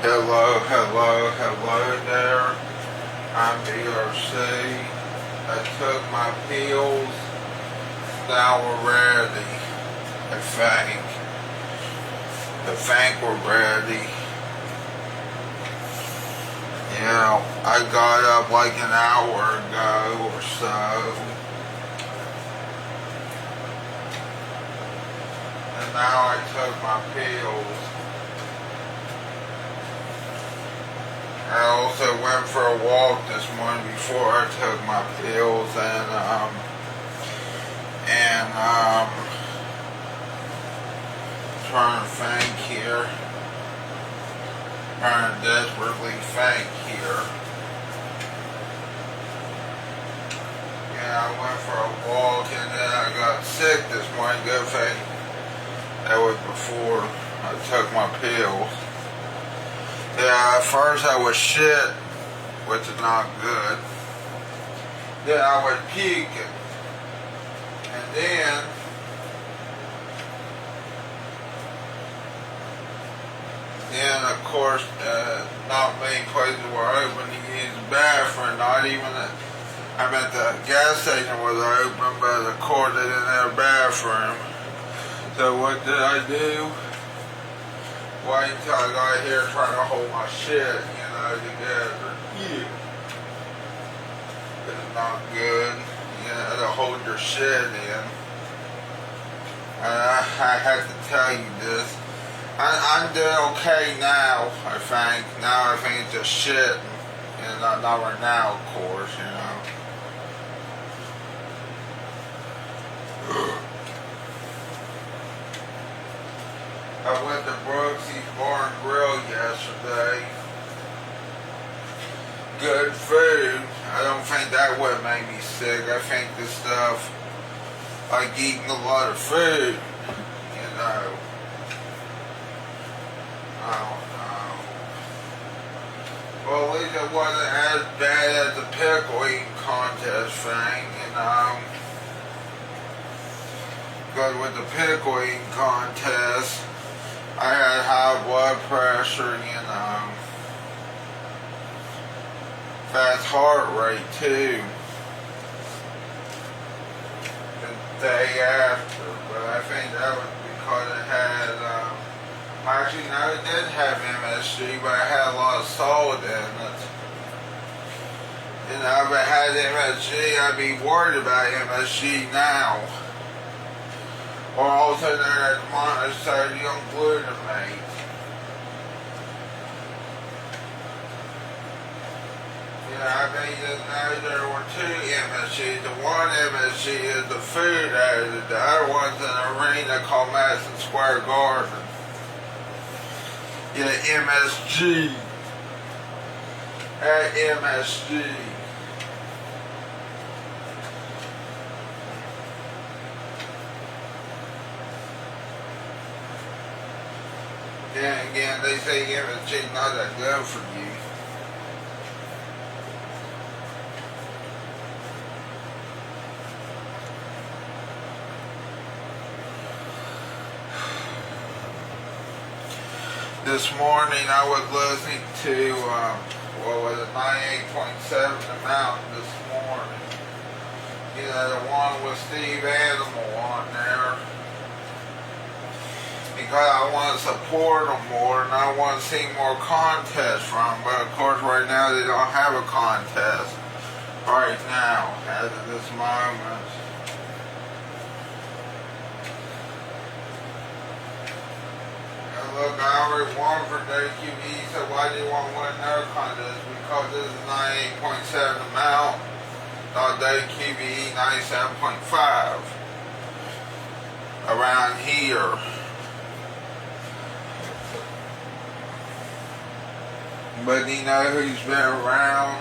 Hello, hello, hello there. I'm BRC. I took my pills. Now we're ready. I think we're ready. You know, I got up like an hour ago or so. And now I took my pills. I also went for a walk this morning before I took my pills and trying to think here. Trying to desperately think here. Yeah, I went for a walk and then I got sick this morning. Good thing that was before I took my pills. Yeah, at first I was shit, which is not good. Then I was puking. And then of course, not many places were open to use the bathroom. Not even the gas station was open, but of course they didn't have a bathroom. So what did I do? Wait until I got here trying to hold my shit, together. Yeah. It's not good, to hold your shit in. I have to tell you this. I'm doing okay now, I think. Now I think it's just shit. And not right now, of course, I went to Brookse'S Bar and Grill yesterday. Good food. I don't think that would make me sick. I think this stuff, like eating a lot of food, I don't know. Well, at least it wasn't as bad as the pickle eating contest thing, Because with the pickle eating contest, I had high blood pressure, fast heart rate too. The day after, but I think that was because it had, actually no, it did have MSG, but it had a lot of salt in it. If it had MSG, I'd be worried about MSG now. Or also known as monosodium glutamate. I mean, there were two MSGs. The one MSG is the food additive. The other one's an arena called Madison Square Garden. MSG. At MSG. And again, they say MSG is not that good for you. This morning I was listening to, 98.7 The Mountain this morning. The one with Steve Animal on there. Because I want to support them more and I want to see more contests from them. But of course right now they don't have a contest. Right now, as of this moment. Look, I already won for OSMOSIS, so why do you want to win another contest? Because this is 98.7 amount, not OSMOSIS 97.5. Around here. But you know who's been around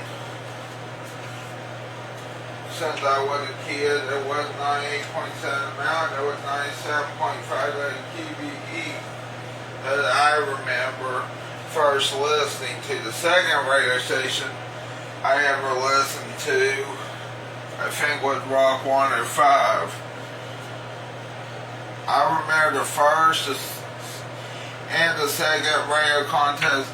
since I was a kid? There was 98.7 amount, there was 97.5 OSMOSIS. That I remember first listening to. The second radio station I ever listened to, I think, was Rock 105. I remember the first and the second radio contest,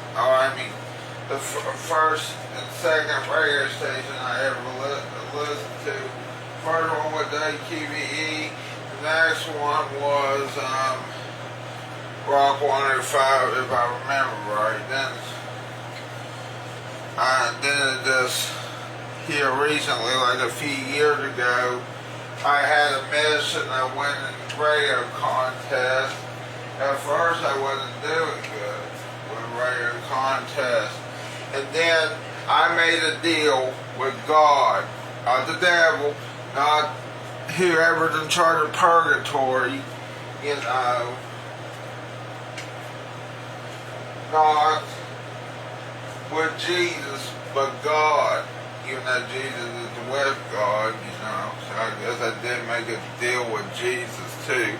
the first and second radio station I ever listened to. First one was ABCV, the next one was Rock 105, if I remember right. Then it just, here recently, like a few years ago, I had a mission to win a radio contest. At first I wasn't doing good with radio contests. And then I made a deal with God, not the devil, not whoever's in charge of purgatory, you know, not with Jesus, but God. Even though Jesus is with God, you know, so I guess I did make a deal with Jesus too.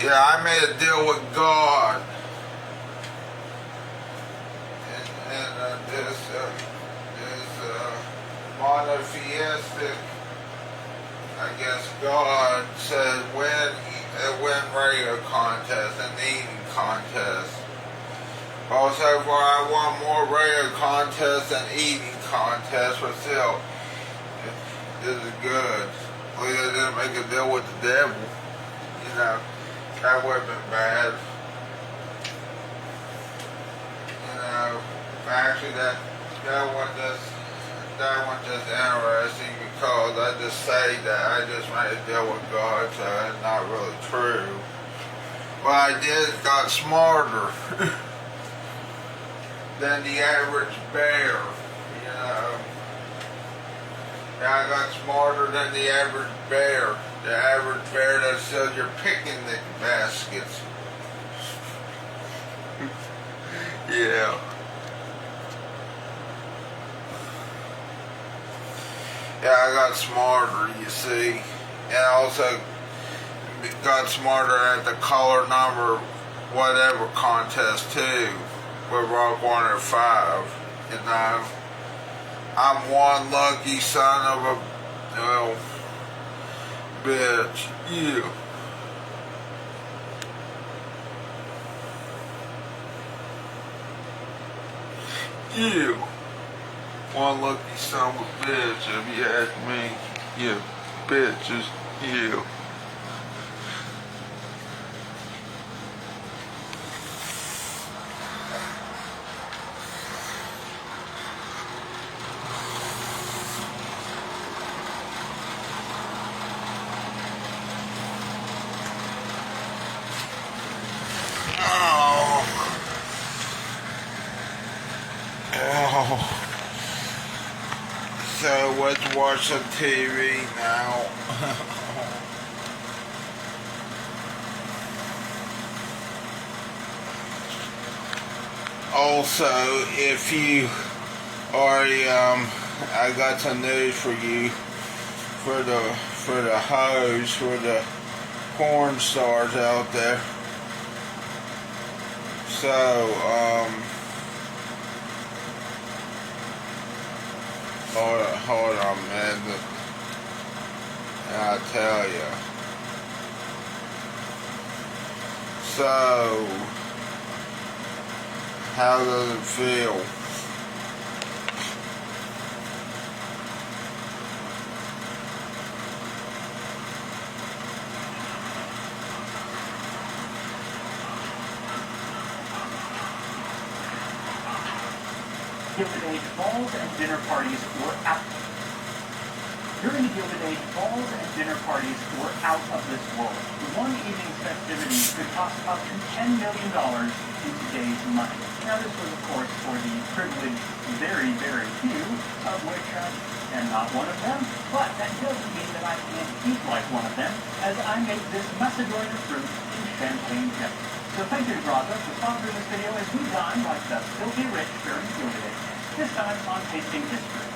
Yeah, I made a deal with God, and this monotheistic, I guess God said win radio contest and eating contest. Well, so far I won more radio contests than eating contests, but still, this is good. At least I didn't make a deal with the devil. You know, that would have been bad. You know, actually that one just interesting because I just say that I just made a deal with God, so it's not really true. But I got smarter. Than the average bear, you know. I got smarter than the average bear. The average bear that sells your picnic baskets. Yeah. Yeah, I got smarter, you see. And also got smarter at the color number whatever contest too. With Rock 105, you know. I'm one lucky son of a, bitch. You. You. One lucky son of a bitch, if you ask me. You bitches. You. So let's watch some TV now. Also, if you already, I got some news for you, for the hoes, for the porn stars out there. So, hold on, man. I'll tell you. So, how does it feel? Gilded Age balls and dinner parties were out. During the Gilded Age, balls and dinner parties were out of this world. One evening's festivities could cost up to $10 million in today's money. Now this was, of course, for the privileged very, very few, of which I am not one of them, but that doesn't mean that I can't eat like one of them, as I make this Macedonia fruit in champagne jelly. So thank you to Braza for sponsoring this video as we dine like the filthy rich during Gilded Age. This time on Tasting History.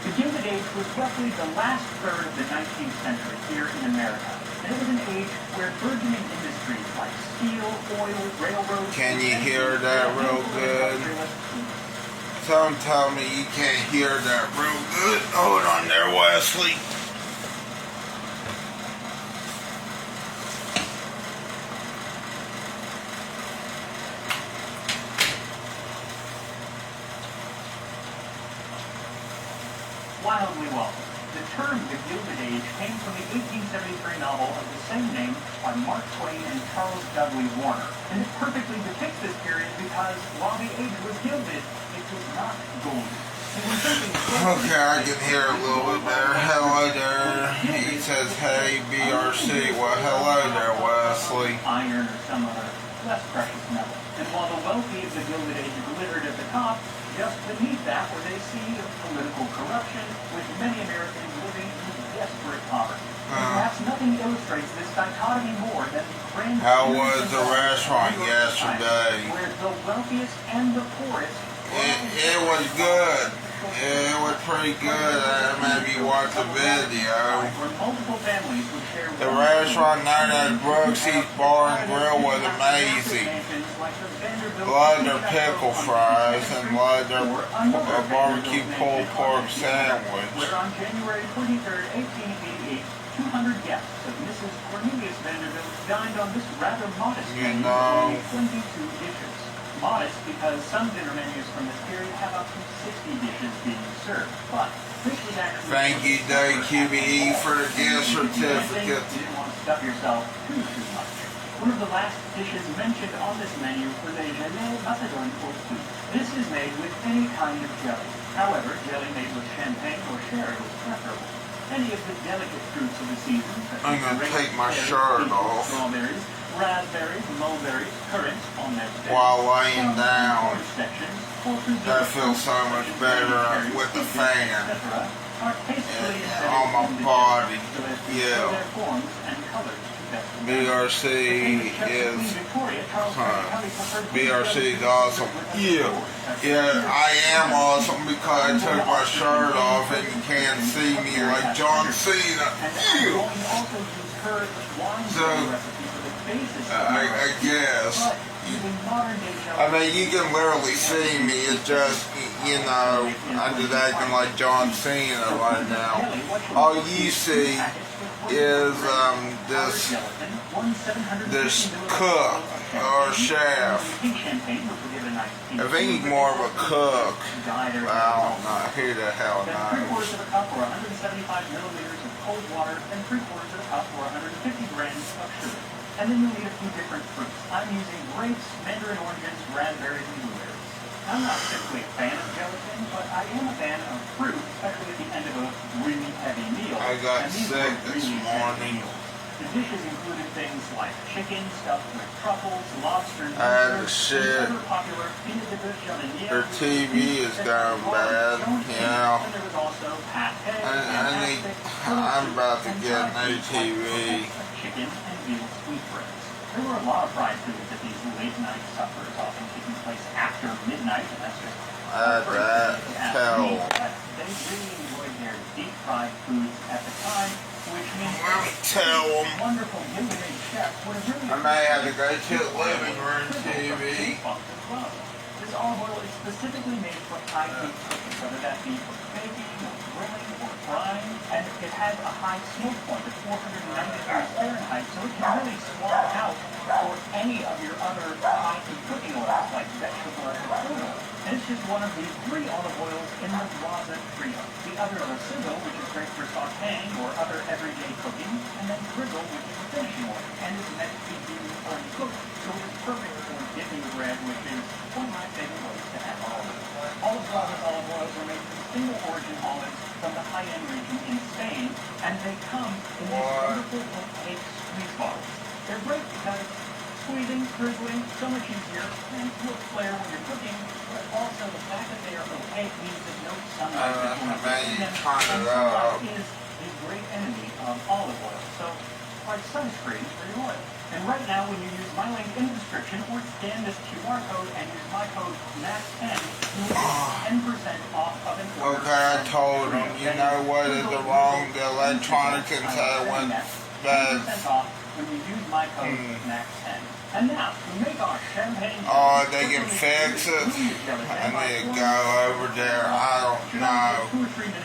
The Gilded Age was roughly the last third of the 19th century here in America. And it was an age where burgeoning industries like steel, oil, railroads... Can you hear that real good? Someone tell me you can't hear that real good. Hold on there, Wesley. Wildly welcome. The term the Gilded Age came from the 1873 novel of the same name by Mark Twain and Charles Dudley Warner. And it perfectly depicts this period because while the age was gilded, it was not golden. Okay, I can hear a little bit better. Hello there. He says, hey, BRC. Well, hello there, Wesley. Iron or some other less precious metal. And while the wealthy of the Gilded Age glittered at the top, just beneath that were they see of political corruption, with many Americans living in desperate poverty. And perhaps nothing illustrates this dichotomy more than the grand... How was the restaurant yesterday? Where the wealthiest and the poorest... It was good. It was pretty good. Maybe watch the video. The restaurant known as Brookse'S Bar and Grill was amazing. Loved their pickle fries and loved their barbecue pulled pork sandwich. Where on January 23rd, 1888, 200 guests of Mrs. Cornelius Vanderbilt dined on this rather modest menu with only 22 dishes. Modest because some dinner menus from this period have up to 60 dishes being served, but this was actually... Thank you, WQBE, for the gift certificate. You didn't want to stuff yourself too much. One of the last dishes mentioned on this menu was a gelée macédoine or soup. This is made with any kind of jelly. However, jelly made with champagne or sherry was preferable. Any of the delicate fruits of the season, such I'm going to take my shirt off strawberries, raspberries, mulberries, currants on their stems, while laying down. That feels so much better with the fan on my body. Yeah. BRC is awesome. Yeah, I am awesome because I took my shirt off and you can't see me like John Cena. So, I guess. I mean, you can literally see me. It's just, you know, I'm just acting like John Cena right now. All you see is this cook or chef. I think he's more of a cook. I don't know. Who the hell knows? 3/4 of a cup or 175 milliliters of cold water, and 3/4 of a cup or 150 grams of sugar. And then you'll need a few different fruits. I'm using grapes, mandarin oranges, raspberries, and blueberries. I'm not simply a fan of gelatin, but I am a fan of fruit, especially at the end of a really heavy meal. I got sick this morning. The dishes included things like chicken stuffed with truffles, lobster, and shit. Their TV is going bad, you know. And there was also pate, I'm about to get a new TV. Chicken and veal sweetbreads. There were a lot of fried foods at these late night suppers, often taking place after midnight, and that's just tell. They really enjoyed their deep fried foods at the time, which means wonderful Gilded Age chefs would have really... I may have to go to the living room TV. This olive oil is specifically made for high heat cooking, whether that be for baking, or grilling, or frying, and it has a high smoke point of 490 degrees Fahrenheit, so it can really swap out for any of your other high heat cooking oils, like vegetable oil or crude oil. And it's just one of the 3 olive oils in the Brookse'S trio. The other are sizzle, which is great for sautéing or other everyday cooking, and then drizzle, which is a finishing oil, and is meant to be used uncooked, so it is perfect for dipping bread, which is one of my favorite ways to have olive oil. All of Brookse'S olive oils are made from single origin olives from the high-end region in Spain, and they come in these wonderful opaque squeeze bottles. They're great because squeezing, drizzling, so much easier, and look flare when you're cooking, but also the fact that they are opaque means that no sunlight is going to them, and sunlight is a great enemy of olive oil. So, like sunscreen for your oil. And right now, when you use my link in the description or scan this QR code and use my code MAX10, you'll get 10% off of an order. Okay, I told him, you know what is the wrong, the electronic and so I went bad. 10% off when you use my code MAX10. And now, to make our champagne... Oh, they can fix it? I need to go over there. I don't know.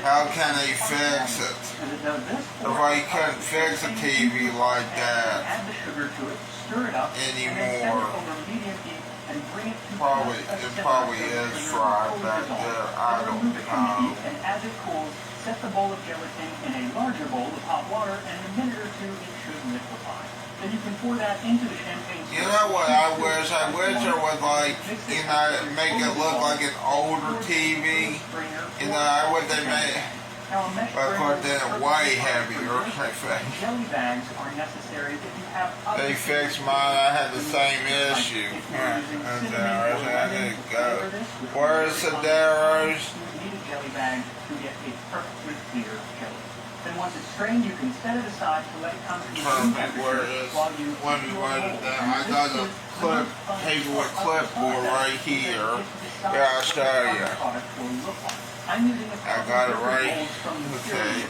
How can they fix it? If I couldn't fix a TV like that Add the sugar to it, stir it up, anymore. And bring it to It probably is fried back there. I don't know. And as it cools, set the bowl of gelatin in a larger bowl of hot water, and in a minute or two it should liquefy. Then you can pour that into the champagne. You know what I wish? I wish there was like, make it look like an older TV. You know, I wish they made, but of course then way heavier, I think. Jelly bags are necessary if you have They fixed mine. I had the same issue. I need to go. Where's Sedaros? You need a jelly bag to get a perfectly clear jelly. Then once it's strained, you can set it aside to let it come to room temperature while you I got a paperwork clipboard right here. Here, I'll show you. I got it right. Okay.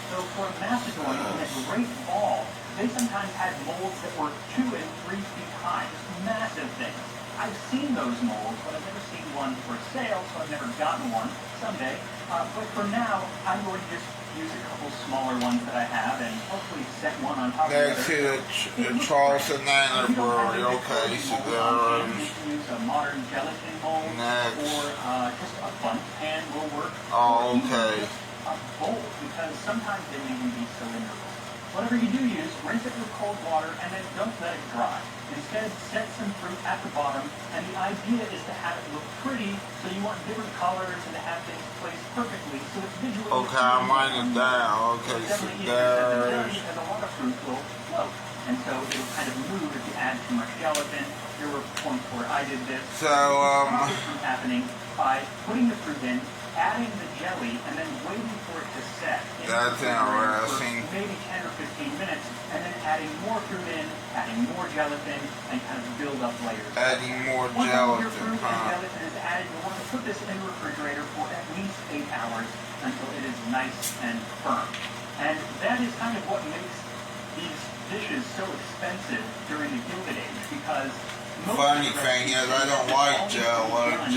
So for Macedon, in a great ball, they sometimes had molds that were 2 and 3 feet high, just massive things. I've seen those molds, but I've never seen one for sale, so I've never gotten one. Someday. But for now, I'm going to just use a couple smaller ones that I have and hopefully set one on top of the other. Next to the Charleston Manor Brewery. Okay, so there You can use a modern gelatin mold or just a bundt pan will work. Oh, okay. A bowl, because sometimes they may be cylindrical. Whatever you do use, rinse it with cold water and then don't let it dry. Instead, set some fruit at the bottom, and the idea is to have it look pretty, so you want different colors and to have things placed perfectly, so it's visually... Okay, I'm writing it down. Okay, so there's... Because a lot of fruit will float, and so it'll kind of move if you add too much gelatin. There were points where I did this. So, Fruit happening by putting the fruit in, adding the jelly, and then waiting for it to set. That's interesting. Maybe 10 or 15 minutes, and then adding more fruit in, adding more gelatin, and kind of build up layers. Adding more Once all your gelatin, fruit and gelatin is added, you'll want to put this in the refrigerator for at least 8 hours until it is nice and firm. And that is kind of what makes these dishes so expensive during the Gilded Age, because funny thing is, I don't like gelatin.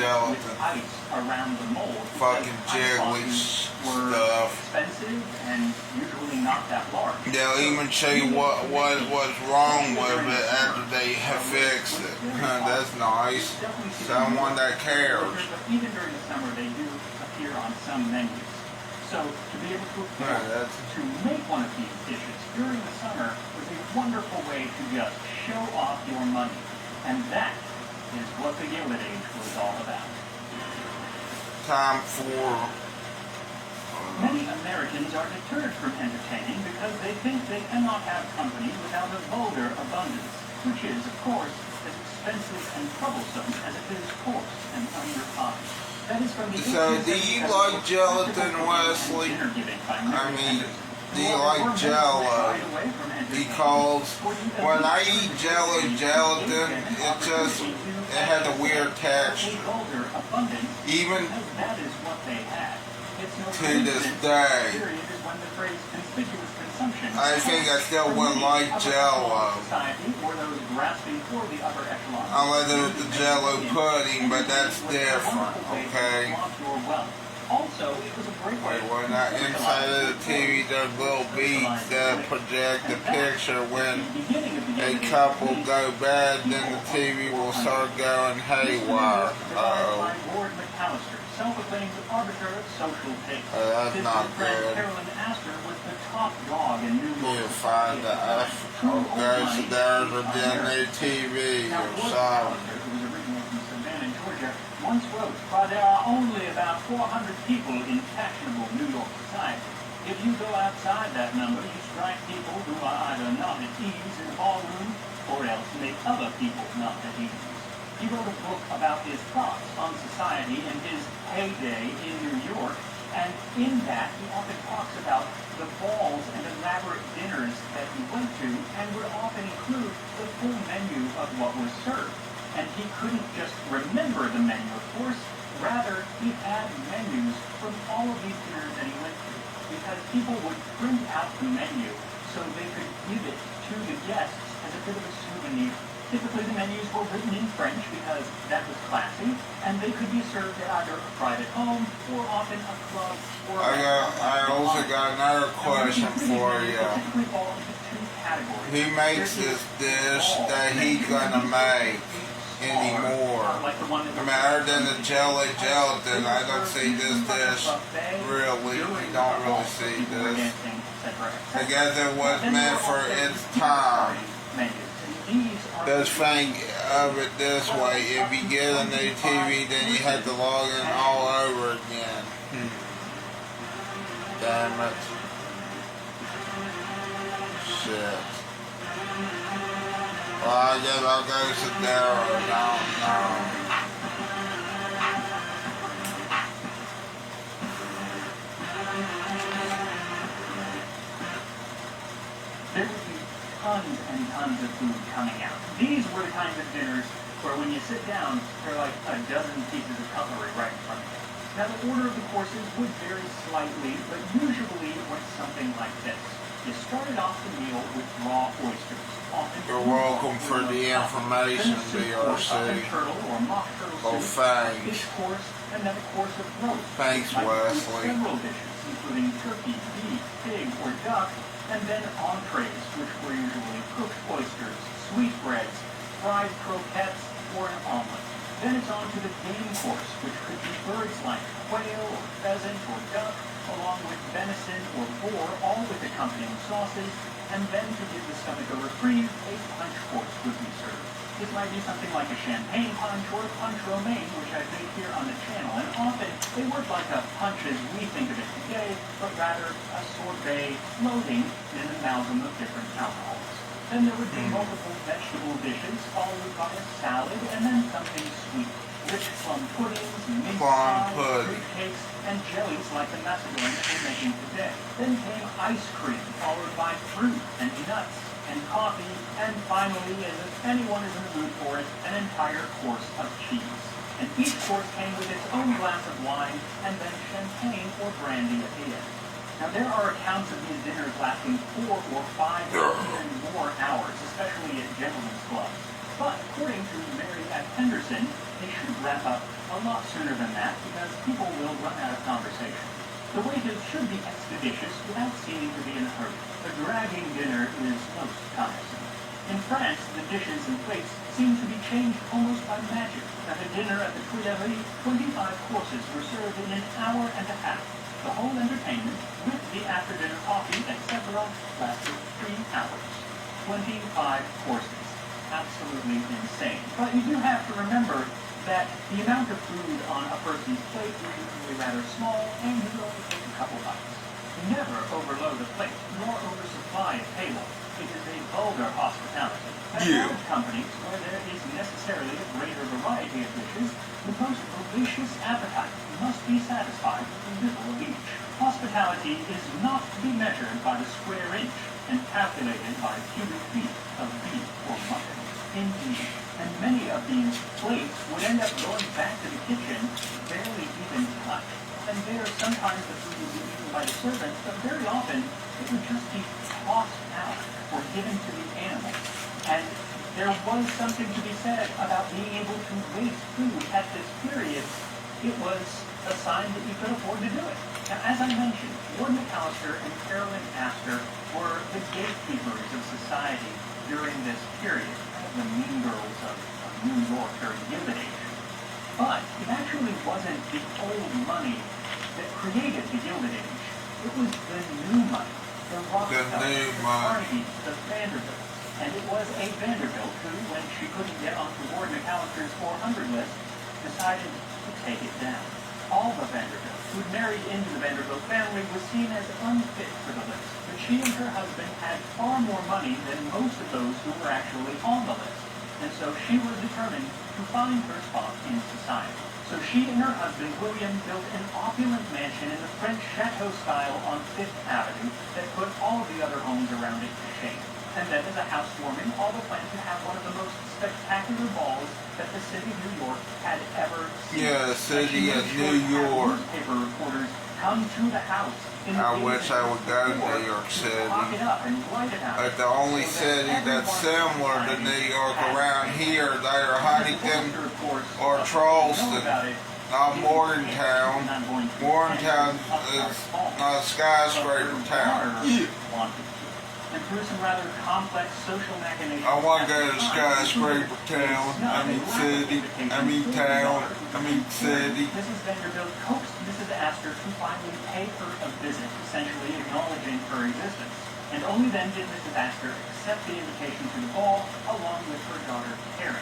Ice around the mold. Fucking jiggly stuff. Expensive and usually not that large. They'll even show you what was wrong with it after they have fixed it. That's nice. Someone that cares. Even during the summer, they do appear on some menus. So to be able to afford to make one of these dishes during the summer was a wonderful way to just show off your money. And that is what the Gilded Age was all about. Time for... Many Americans are deterred from entertaining because they think they cannot have company without a vulgar abundance, which is, of course, as expensive and troublesome as it is coarse and unrefined. That is from the So, do you like gelatin, Wesley? I mean, do you like Jell-O? Because when I eat gelatin, it has a weird texture. Even to this day, I think I still would like Jell-O. Unless it was the Jell-O pudding, but that's different, okay? Wait, when that inside of the TV, there's little beads that project the picture. When a couple go bad, then the TV will start going haywire. Uh-oh. That's not good. You find the okay, so there's a new TV or something. Once wrote, "But there are only about 400 people in fashionable New York society. If you go outside that number, you strike people who are either not at ease in the ballroom or else make other people not at ease." He wrote a book about his thoughts on society in his heyday in New York, and in that he often talks about the balls and elaborate dinners that he went to, and would often include the full menu of what was served. And he couldn't just remember the menu, of course. Rather, he had menus from all of these dinners that he went to, because people would print out the menu so they could give it to the guests as a bit of a souvenir. Typically, the menus were written in French because that was classy, and they could be served at either a private home or often a club or I also got another question for you. Typically fall into two categories. Who makes this dish that he's gonna make anymore? Like the one I mean, other than the jelly gelatin, I don't see this dish really. We don't really see this. I guess it was meant for its time. Just think of it this way: if you get a new TV, then you have to log in all over again. Damn it. Shit. Well, I guess I'll go sit there. No. There would be tons and tons of food coming out. These were the kinds of dinners where when you sit down, there are like a dozen pieces of cutlery right in front of you. Now the order of the courses would vary slightly, but usually it went something like this. You started off the meal with raw oysters. You're welcome for the information, BRC. Turtle or mock turtle Oh, soup, thanks. fish course, another course of roast. Thanks, Wesley. Several dishes, including turkey, beef, pig, or duck, and then entrees, which were usually cooked oysters, sweetbreads, fried croquettes, or an omelet. Then it's on to the game course, which could be birds like quail or pheasant or duck, along with venison or boar, all with accompanying sauces. And then to give the stomach a reprieve, a punch course would be served. This might be something like a champagne punch or a punch romaine, which I've made here on the channel. And often they work like a punch as we think of it today, but rather a sorbet floating in an amalgam of different alcohols. Then there would be multiple vegetable dishes, followed by a salad, and then something sweet. Rich plum puddings, mince pies, fruit cakes, and jellies like the Macedonian that we're making today. Then came ice cream, followed by fruit and nuts and coffee, and finally, as if anyone is in the mood for it, an entire course of cheese. And each course came with its own glass of wine, and then champagne or brandy at the end. Now, there are accounts of these dinners lasting 4 or 5 or even more hours, especially at gentlemen's clubs. But according to Mary at Henderson, they should wrap up a lot sooner than that because people will run out of conversation. The wages should be expeditious without seeming to be in a hurry. A dragging dinner is most tiresome. In France, the dishes and plates seem to be changed almost by magic. At a dinner at the Tuileries, 25 courses were served in an hour and a half. The whole entertainment, with the after-dinner coffee, etc., lasted 3 hours. 25 courses. Absolutely insane. But you do have to remember that the amount of food on a person's plate is usually rather small, and you only take a couple bites. Never overload a plate, nor oversupply a table. It is a vulgar hospitality. At large companies, where there is necessarily a greater variety of dishes, the most voracious appetite must be satisfied with a little of each. Hospitality is not to be measured by the square inch and calculated by cubic feet of beef or mutton. Indeed, and many of these plates would end up going back to the kitchen barely even touched. And there, sometimes the food would be eaten by the servants, but very often it would just be tossed out or given to the animals. And there was something to be said about being able to waste food at this period. It was a sign that you could afford to do it. Now, as I mentioned, Lord McAllister and Carolyn Astor were the gatekeepers of society during this period, the mean girls of New York during the Gilded Age. But it actually wasn't the old money that created the Gilded Age. It was the new money, the Rockefellers, the Carnegies, the Vanderbilts. And it was a Vanderbilt who, when she couldn't get onto Lord McAllister's 400 list, decided to take it down. All the Vanderbilts who'd married into the Vanderbilt family was seen as unfit for the list. But she and her husband had far more money than most of those who were actually on the list. And so she was determined to find her spot in society. So she and her husband, William, built an opulent mansion in the French chateau style on 5th Avenue that put all of the other homes around it to shame. And then as a housewarming, all the planned to have one of the most spectacular balls that the city of New York had ever seen. Yeah, city of New York. Newspaper reporters come to the house I wish I would go to New York City. But the only city that's similar to New York around here is either Huntington or Charleston, not Morgantown. Morgantown is not a skyscraper town. And through some rather complex social machinations. I want to go to skyscraper town. City. City. Mrs. Vanderbilt coaxed Mrs. Astor to finally pay her a visit, essentially acknowledging her existence. And only then did Mrs. Astor accept the invitation to the ball, along with her daughter Karen.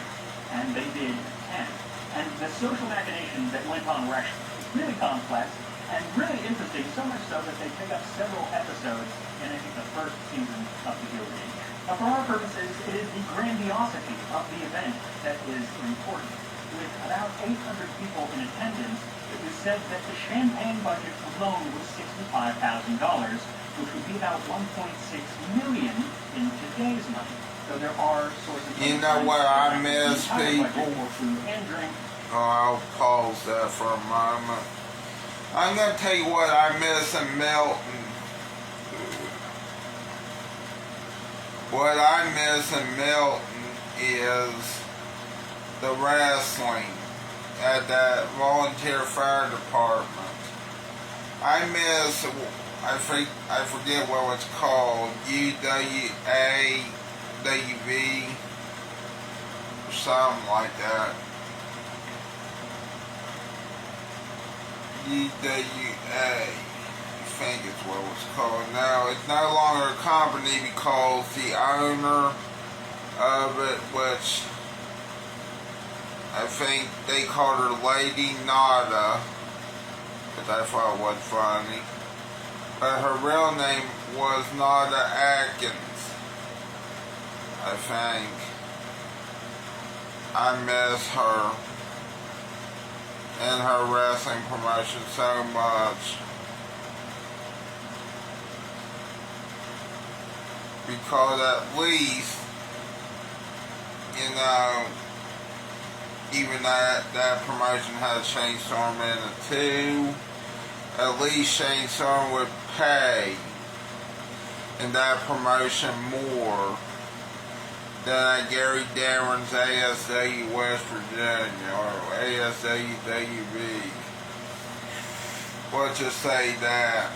And they did attend. And the social machinations that went on were actually really complex and really interesting, so much so that they pick up several episodes in, I think, the first season of The Gilded Age. Now, for our purposes, it is the grandiosity of the event that is important. With about 800 people in attendance, it was said that the champagne budget alone was $65,000, which would be about $1.6 million in today's money. So there are sources. You know what I miss, people? For food and drink. Oh, I'll pause that for a moment. I'm going to tell you what I miss in Milton. What I miss in Milton is the wrestling at that volunteer fire department. I miss, I forget what it's called, UWA, WV, or something like that. UWA, I think it's what it's called now. It's no longer a company because the owner of it, which I think they called her Lady Nada, because I thought it was funny. But her real name was Nada Atkins, I think. I miss her and her wrestling promotion so much. Because at least, you know, even that promotion had Shane Storm in it too, at least Shane Storm would pay in that promotion more than at Gary Dameron's ASW West Virginia or ASWWB. Let's just say that.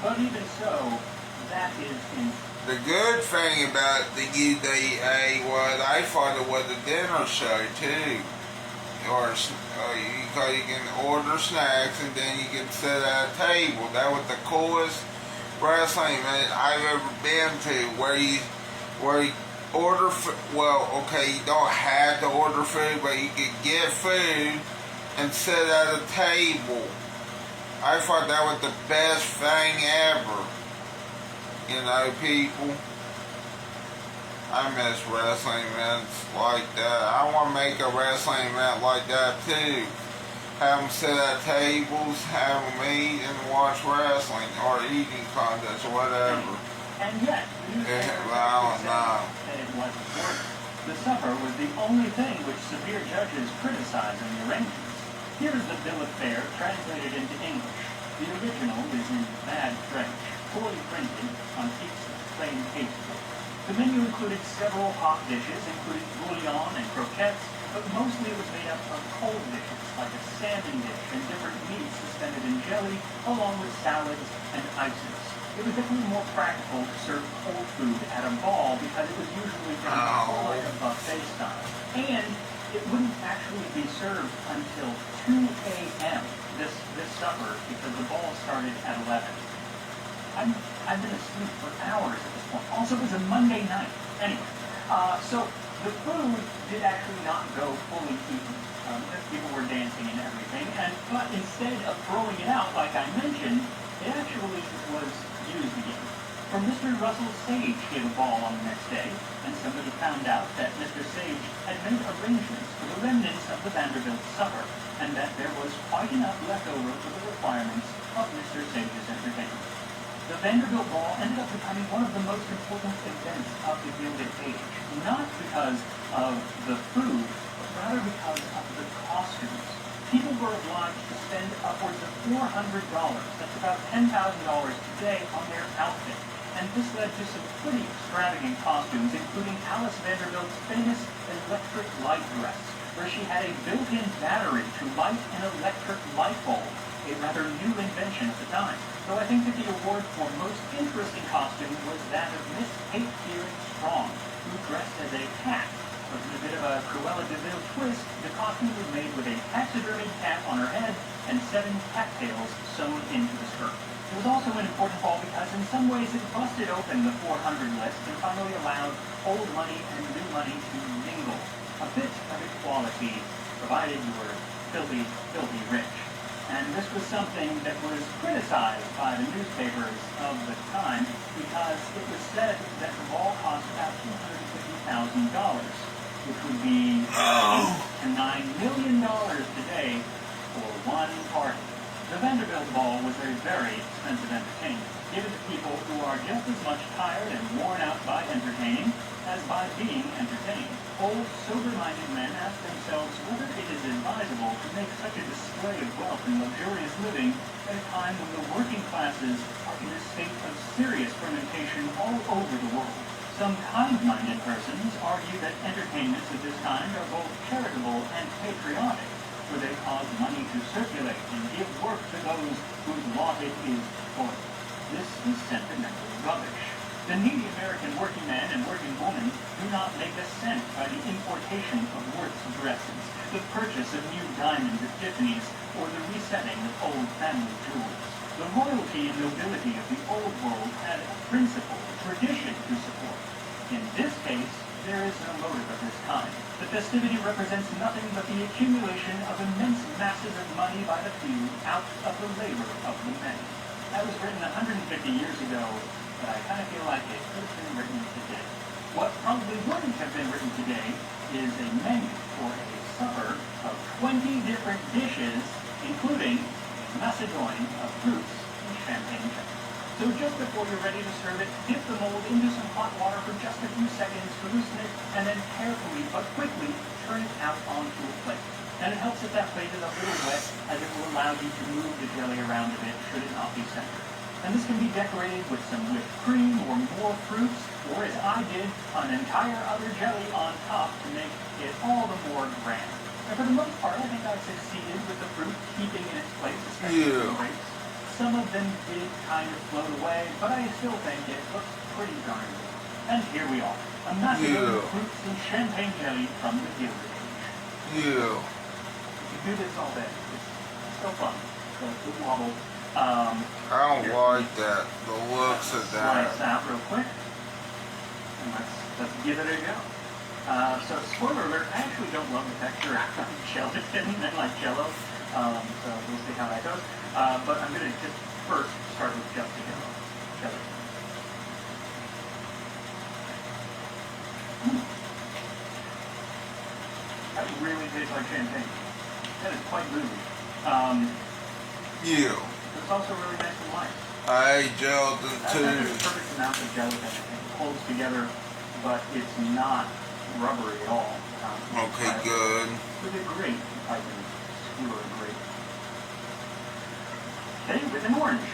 But even so, that is in. The good thing about the UDA was I thought it was a dinner show too. You can order snacks and then you can sit at a table. That was the coolest wrestling event I've ever been to, where you order well, okay, you don't have to order food, but you could get food and sit at a table. I thought that was the best thing ever. You know, people, I miss wrestling events like that. I want to make a wrestling event like that too. Have them sit at tables, have them eat and watch wrestling, or eating contests, or whatever. And yet, I don't know. It wasn't worth it. The supper was the only thing which severe judges criticized in the arrangements. Here is the bill of fare translated into English. The original is in bad French, poorly printed on plain pasteboard. The menu included several hot dishes, including bouillon and croquettes, but mostly it was made up of cold dishes, like a salmon dish and different meats suspended in jelly, along with salads and ices. It was definitely more practical to serve cold food at a ball because it was usually done more like a buffet style. And it wouldn't actually be served until 2 a.m. This supper, because the ball started at 11. I've been asleep for hours at this point. Also, it was a Monday night. Anyway, so the food did actually not go fully eaten. People were dancing and everything, but instead of throwing it out like I mentioned, it actually was used again. For Mr. Russell Sage gave a ball on the next day, and somebody found out that Mr. Sage had made arrangements for the remnants of the Vanderbilt supper, and that there was quite enough left over for the requirements of Mr. Sage's entertainment. The Vanderbilt Ball ended up becoming one of the most important events of the Gilded Age, not because of the food, but rather because of the costumes. People were obliged to spend upwards of $400, that's about $10,000 today, on their outfit. And this led to some pretty extravagant costumes, including Alice Vanderbilt's famous electric light dress, where she had a built-in battery to light an electric light bulb, a rather new invention at the time. So I think that the award for most interesting costume was that of Miss Kate Fearing Strong, who dressed as a cat. But in a bit of a Cruella de Vil twist, the costume was made with a taxidermied cat on her head and 7 cattails sewn into the skirt. It was also an important fall because in some ways it busted open the 400 list and finally allowed old money and new money to mingle. A bit of equality, provided you were filthy, filthy rich. And this was something that was criticized by the newspapers of the time because it was said that the ball cost about $250,000, which would be $8 to $9 million today for one party. The Vanderbilt Ball was a very expensive entertainment, given to people who are just as much tired and worn out by entertaining as by being entertained. Old, sober-minded men ask themselves whether it is advisable to make such a display of wealth and luxurious living at a time when the working classes are in a state of serious fermentation all over the world. Some kind-minded persons argue that entertainments of this kind are both charitable and patriotic, where they cause money to circulate and give work to those whose lot it is toil. This is sentimental rubbish. The needy American working man and working woman do not make a cent by the importation of works of dresses, the purchase of new diamonds at Tiffany's, or the resetting of old family jewels. The royalty and nobility of the old world had a principle, a tradition to support. In this case, there is no motive of this kind. The festivity represents nothing but the accumulation of immense masses of money by the few out of the labor of the many. That was written 150 years ago, but I kind of feel like it could have been written today. What probably wouldn't have been written today is a menu for a supper of 20 different dishes, including a macédoine of fruits and champagne jelly. So just before you're ready to serve it, dip the mold into some hot water for just a few seconds to loosen it, and then carefully but quickly turn it out onto a plate. And it helps if that plate is a little wet, as it will allow you to move the jelly around a bit should it not be centered. And this can be decorated with some whipped cream or more fruits, or as I did, an entire other jelly on top to make it all the more grand. And for the most part, I think I've succeeded with the fruit keeping in its place, especially the grapes. Some of them did kind of float away, but I still think it looks pretty darn good. And here we are, a macédoine of fruits and champagne jelly from the Gilded Age. You can do this all day. It's so fun. So it wobbles. I don't like that. The looks of that. Slice out real quick. And let's give it a go. So spoiler alert, I actually don't love the texture of gelatin and like Jello. So we'll see how that goes. But I'm going to just first start with just the jelly. That really tastes like champagne. That is quite boozy. It's also really nice and light. I gelatin too. That's a perfect amount of gelatin. It holds together, but it's not rubbery at all. Okay, good. With a grape, I can skewer a grape. Okay, with an orange.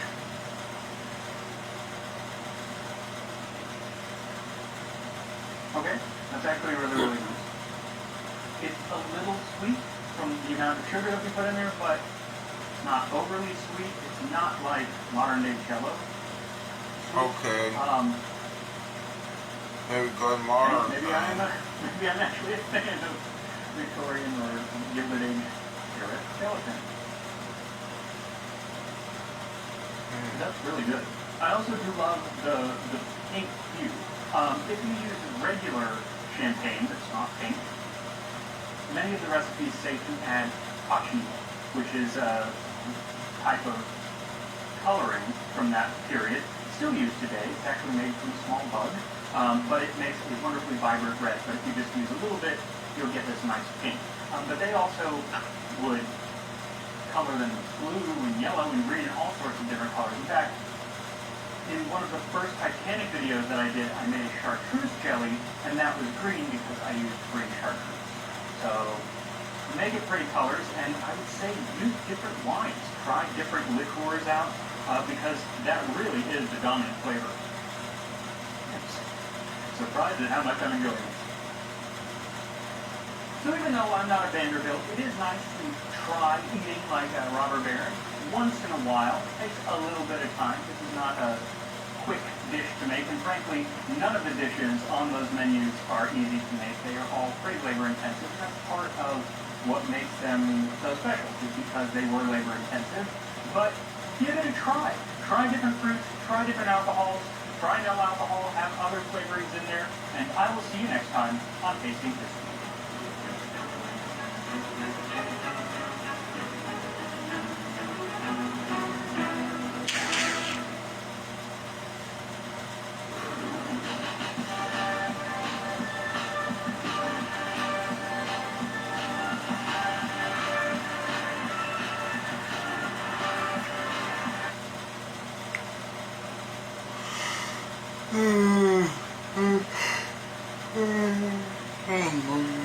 Okay, that's actually really, really nice. It's a little sweet from the amount of sugar that we put in there, but it's not overly sweet. It's not like modern day Jello. Okay. Maybe good modern. Maybe I'm actually a fan of Victorian or Gilded Age era gelatin. That's really good. I also do love the pink hue. If you use regular champagne that's not pink, many of the recipes say to add cochineal, which is a type of coloring from that period. It's still used today. It's actually made from small bug, but it makes a wonderfully vibrant red. But if you just use a little bit, you'll get this nice pink. But they also would color them blue and yellow and green and all sorts of different colors. In fact, in one of the first Titanic videos that I did, I made a chartreuse jelly, and that was green because I used green chartreuse. So, make it pretty colors, and I would say use different wines. Try different liqueurs out, because that really is the dominant flavor. I'm surprised at how much I'm enjoying it. So even though I'm not a Vanderbilt, it is nice to try eating like a robber baron once in a while. It takes a little bit of time. This is not a quick dish to make, and frankly, none of the dishes on those menus are easy to make. They are all pretty labor intensive. That's part of what makes them so special, is because they were labor intensive. But give it a try. Try different fruits, try different alcohols, try no alcohol, have other flavorings in there, and I will see you next time on Tasting History. Oh,